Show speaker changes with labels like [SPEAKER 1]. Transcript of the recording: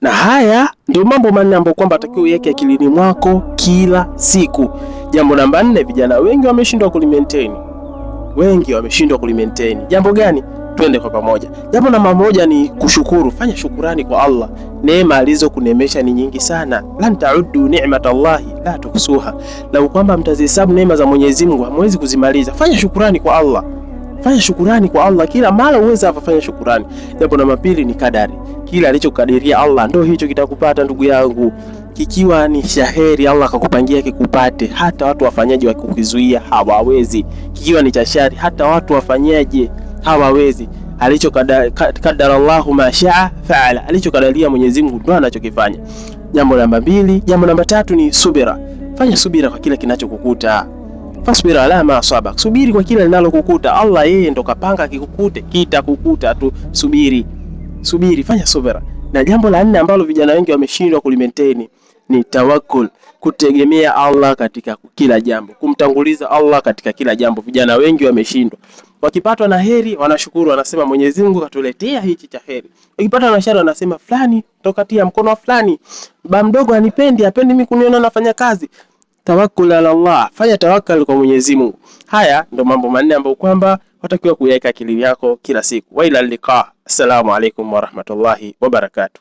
[SPEAKER 1] Na haya ndio mambo manne ambayo kwamba atakiwa uweke akilini mwako kila siku. Jambo namba 4, vijana wengi wameshindwa kulimaintain. Jambo gani? Twende kwa pamoja. Jambo namba 1 ni kushukuru. Fanya shukurani kwa Allah. Neema alizokunemesha ni nyingi sana. Lan ta'uddu ni'matallahi la tuhsuha. Lau kwamba mtazihesabu neema za Mwenyezi Mungu hamwezi kuzimaliza. Fanya shukurani kwa Allah. Kila mara uweza afanya shukurani. Jambo namba 2 ni kadari. Kila alichokadiria Allah ndio hicho kitakupata ndugu yangu. Kikiwa ni shaheri Allah akakupangia kikupate, hata watu wafanyaje wakukizuia hawawezi. Kikiwa ni chashari hata watu wafanyaje hawawezi. Alichokadara Allahu ma shaa faala. Alichokadaria Mwenyezi Mungu ndio anachokifanya. Jambo namba 3 ni subira. Fanya subira kwa kile kinachokukuta. Fasbira ala ma asabak. Subiri kwa kile linalokukuta. Allah yeye ndo kapanga kikukute, kitakukuta tu. Subiri, fanya subira. Na jambo la 4 ambalo vijana wengi wameshindwa kulimaintain ni tawakkul, kutegemea Allah katika kila jambo, kumtanguliza Allah katika kila jambo. Vijana wengi wameshindwa. Wakipatwa na heri wanashukuru, wanasema Mwenyezi Mungu katuletea hichi cha heri. Wakipatwa na shari wanasema fulani tokatia mkono wa fulani, baba mdogo hapendi mimi kuniona nafanya kazi. Tawakkul ala Allah, fanya tawakkal kwa Mwenyezi Mungu. Haya ndo mambo manne ambayo kwamba watakiwa kuweka akili yako kila siku. Wa ila liqa. Assalamu alaykum wa rahmatullahi wa barakatuh.